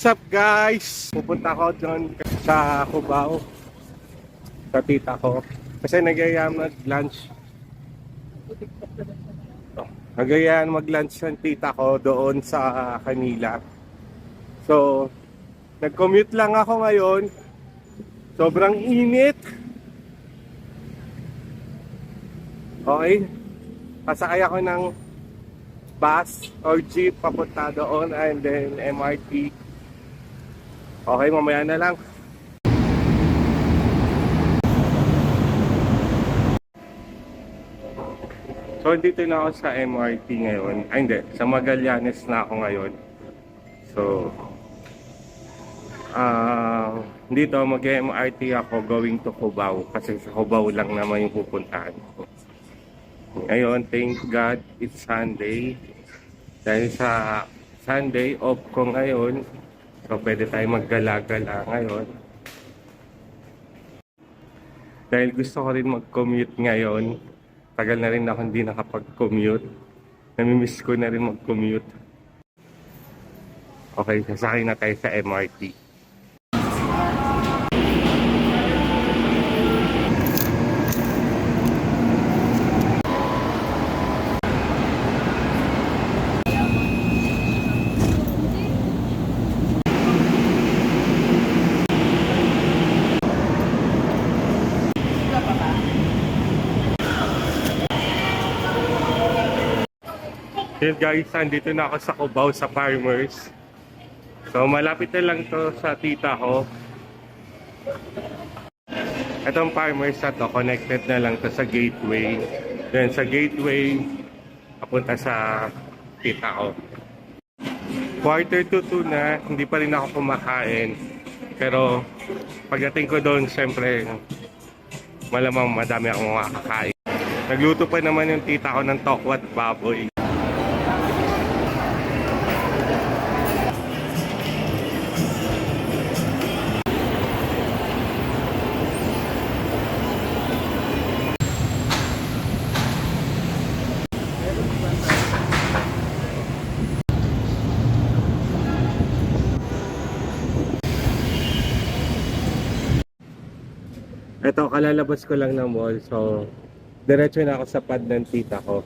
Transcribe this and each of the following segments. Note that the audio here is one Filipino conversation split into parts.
What's up guys? Pupunta ko doon sa Cubao sa tita ko kasi nag-ayaan mag-lunch. Nag-ayaan mag-lunch ng tita ko doon sa kanila. So, nag-commute lang ako ngayon. Sobrang init. Okay. Pasakay ako ng bus or jeep papunta doon and then MRT. Okay, mamaya na lang. So, dito na ako sa MRT ngayon. Ay, hindi. Sa Magallanes na ako ngayon. So, dito mag-MRT ako going to Cubao. Kasi sa Cubao lang naman yung pupuntahan ko. Ngayon, thank God, it's Sunday. Dahil sa Sunday, off ko ngayon. So, pwede tayo maggala-gala ngayon. Dahil gusto ko rin mag-commute ngayon. Tagal na rin ako hindi nakapag-commute. Namimiss ko na rin mag-commute. Okay, sasakay na tayo sa MRT. Yun guys, andito na ako sa Cubao sa Farmers. So malapit na lang to sa tita ko. Itong Farmers na to, connected na lang to sa Gateway. Then sa Gateway, papunta sa tita ko. 1:45 na, hindi pa rin ako kumakain. Pero pagdating ko doon, syempre, malamang madami akong makakain. Nagluto pa naman yung tita ko ng tokwat baboy. Ito, kalalabas ko lang ng mall. So, diretso na ako sa pad ng tita ko.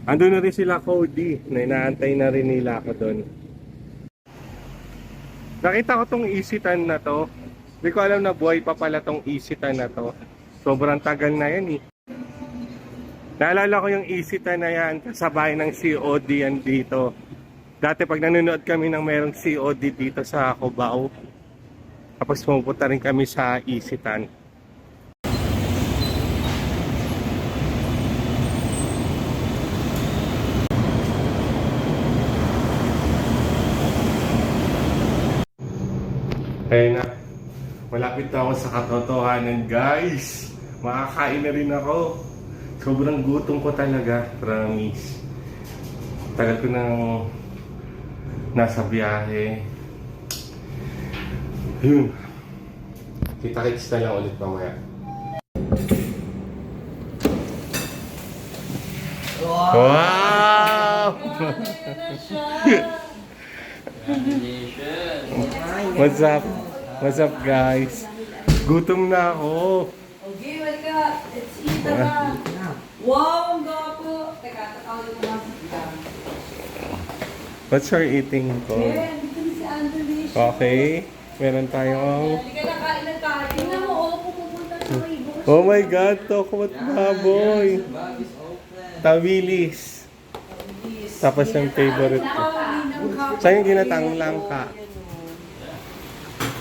Andun na rin sila Cody. Inaantay na rin nila ako doon. Nakita ko tong Isitan na to. Hindi ko alam na buhay pa pala tong Isitan na to. Sobrang tagal na yan eh. Naalala ko yung Isitan na yan. Kasabay ng COD yan dito. Dati pag nanonood kami ng merong COD dito sa Cubao. Tapos pumunta rin kami sa Isitan. Ayun na. Malapit na ako sa katotohanan guys. Makakain na rin ako. Sobrang gutom ko talaga. Promise. Tagal ko nang nasa biyahe. Yun. Kita-kits na lang ulit mamaya. Wow! What's up? What's up guys? Gutom na ako. Okay, wake up. Let's eat na. Wow, ang gapo. Teka, tatawag ko lang. What's your eating ko? Meron, dito si Andrew. Okay. Meron tayong... Hindi ka nakain na tayo. Tingnan mo, pupunta sa may bukas. Oh my God! Tokwat baboy! Tawilis. Tapos yung favorite ko. Saan yung ginatang langka?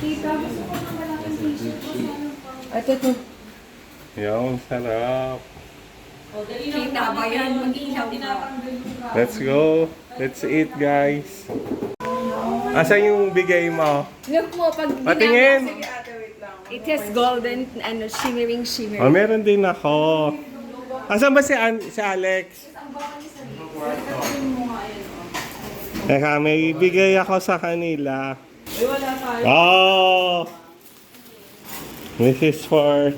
Tita, gusto ko ng malaking t-shirt ko. Ito. Yung sarap. Tita ba yan? Mag-ihaw ka. Let's go. Let's eat guys. Asan yung bigay mo? Look mo, pag Patingin! it has golden, shimmering. Oh, meron din ako. Asan ba si Alex? Teka, may bigay ako sa kanila. Wala tayo. Oh! This is for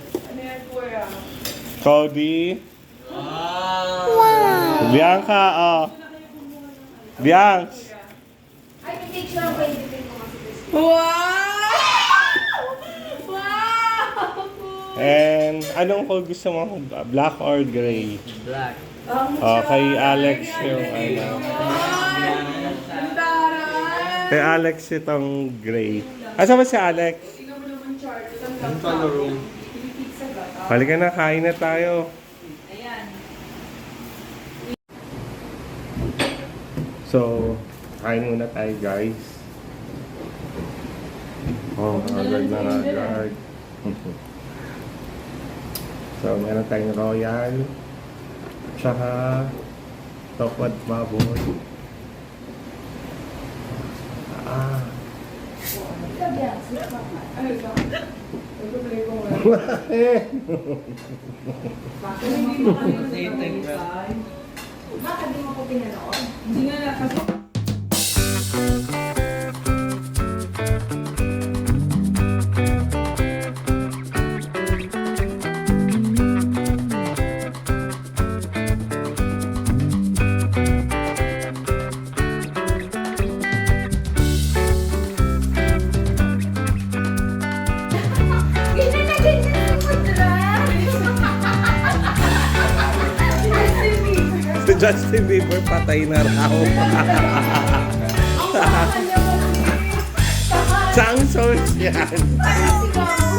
Cody. Wow! Bianca, oh. Bianca. picture ang pwede ko kasi. Wow! Wow! And anong ko gusto mo? Black or gray? Black. Kay Alex yung ano. Ang taray! Kay Alex itong gray. Asa ba si Alex? Yung color room. Halika na, kain na tayo. Ayan. So, kain muna tayo guys. Oh, agad na agad. So, meron tayong royal. Tsaka, tokwa at baboy. Ah. Bakit di mo ko pinanood? Hindi nga na kasi. Ganyan na ganyan si Putra! Si Justin Bieber patay na raw. Saang source yan?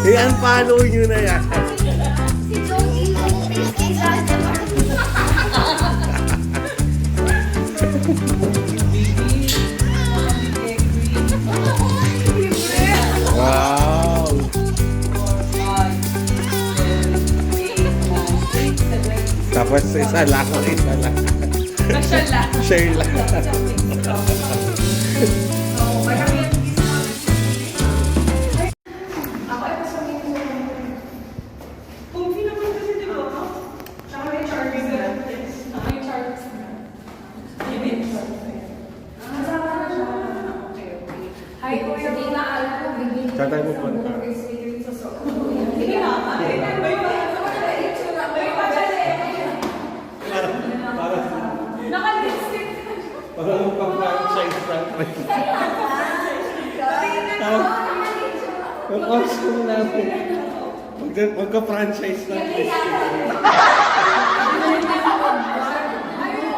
I-unfollow nyo na yan. Si Joey Lopez kay Zanzibar. Wow! Tapos isa lang. Nasyal lang. Share lang. Comfy naman kasi, di ba? Tsaka may charging na. May charging na. Kasama na siya. Okay, okay. Hi, Kuya. Hindi na alam ko, bigyan Saan tayo pupunta? Sige na. Naka-lipstick. Parang magpa-franchise franchise. Ang costume namin. Magka-franchise na. Ay,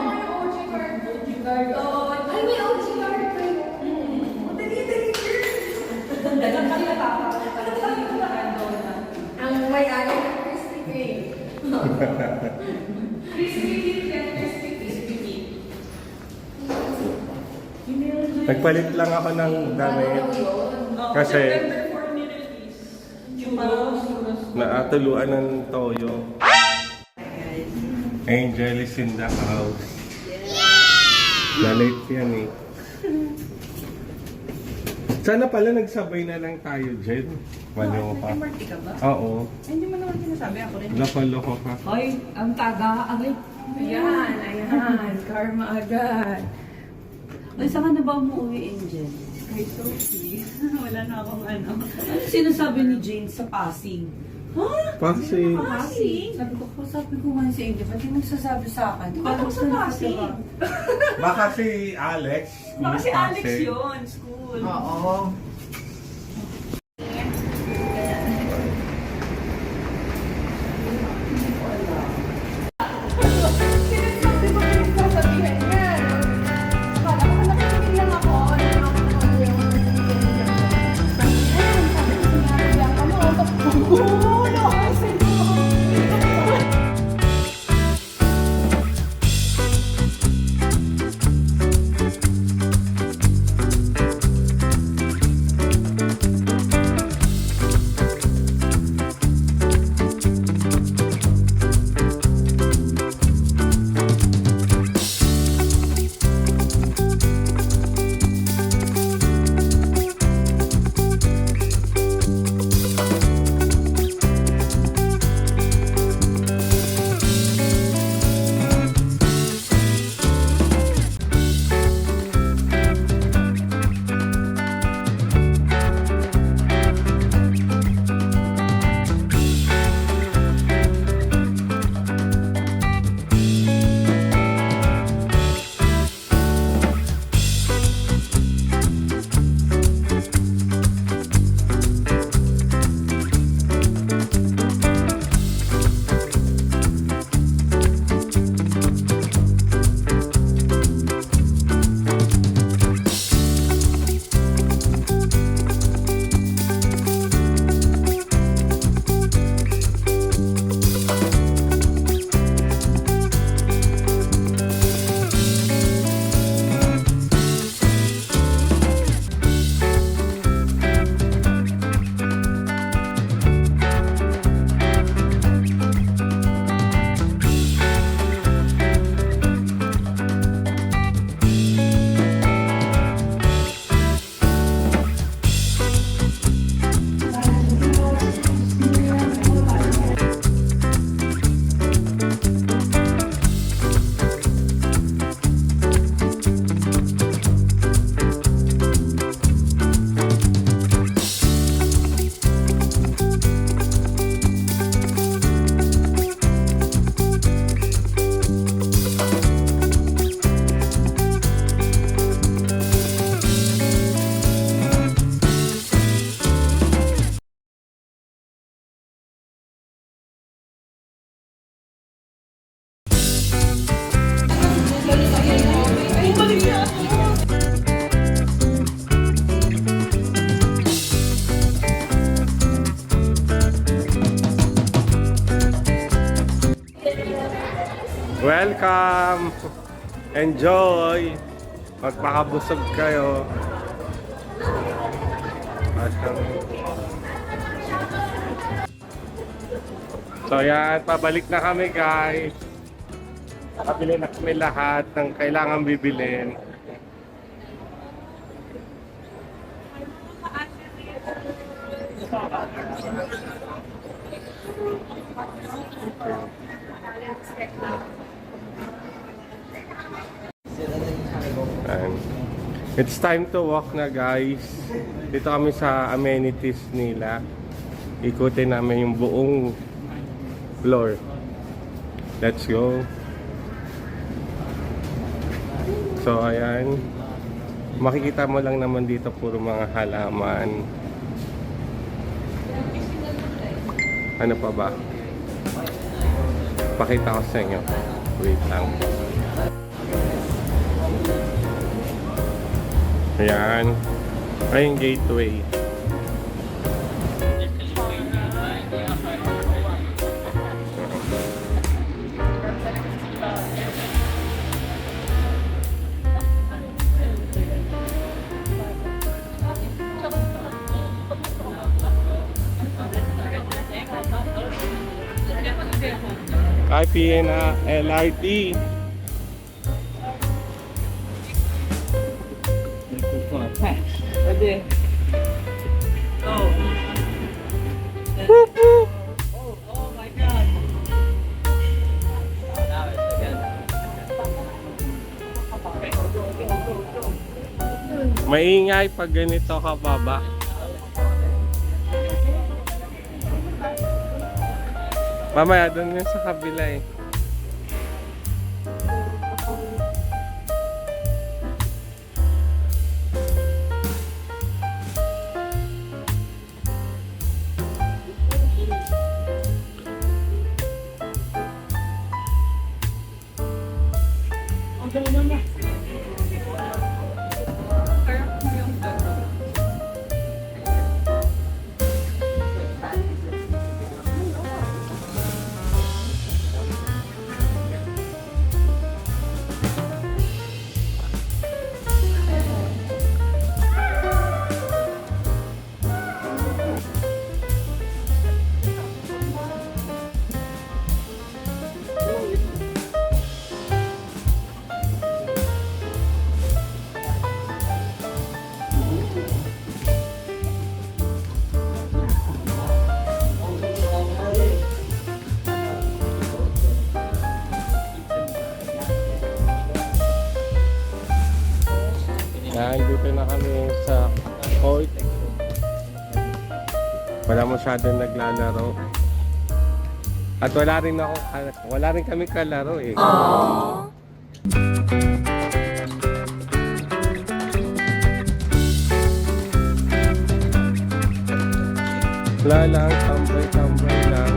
may OG card ko yun. Ang may-ari ng Krispy Kreme. Nagpalit lang ako ng damit kasi naatuluan ng toyo. Angel is in the house. Na-late yan eh. Sana pala nagsabay na lang tayo, Jen. Maliw pa. Marty ka ba? Oo. Hindi mo naman sinasabi ako rin. Loko-loko ka. Hoy, ang taga, agay. Ayan. Karma agad. Ay, saan ka na ba umuwi, Angel? Kay Sophie. Wala na akong ano. Ano sinasabi ni Jane sa Pasig? Kasi, Sabi ko nga si Angel, ba't yung nagsasabi sa akin? Bakit sa Pasig? baka si Alex. Baka si yung Alex Pasig. yun, school. Oo. Sinasabi mo yung sasabihin niya. Akala ko nakikinig lang ako. Ano ako yung sabi ko sinabi lang ano. Ulo kasi mo. Welcome! Enjoy! Magpakabusog kayo. So yan, pabalik na kami guys. Nakabili na kami lahat ng kailangan bibilin. And it's time to walk na guys. Dito kami sa amenities nila. Ikutin namin yung buong floor. Let's go. So ayan. Makikita mo lang naman dito puro mga halaman. Ano pa ba? Pakita ko sa inyo. Wait lang. Ayan. Ay, yung gateway. IPNA LRT. Pwede. Oh. Oh my God. Maingay pag ganito ka baba. Mamaya doon yun sa kabila eh. Yan, dito na kami sa court. Wala masyadong naglalaro. At wala rin kami kalaro eh. Wala lang, tambay-tambay lang.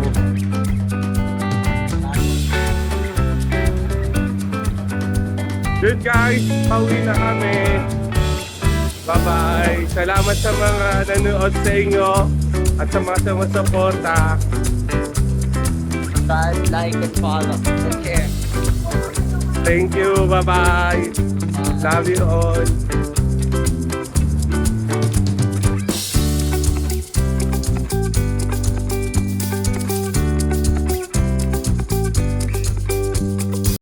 Good guys, pauwi na kami. Bye-bye. Salamat sa mga nanood sa inyo at sa mga sumusuporta. Like and follow. Take care. Thank you. Bye-bye. Love you all.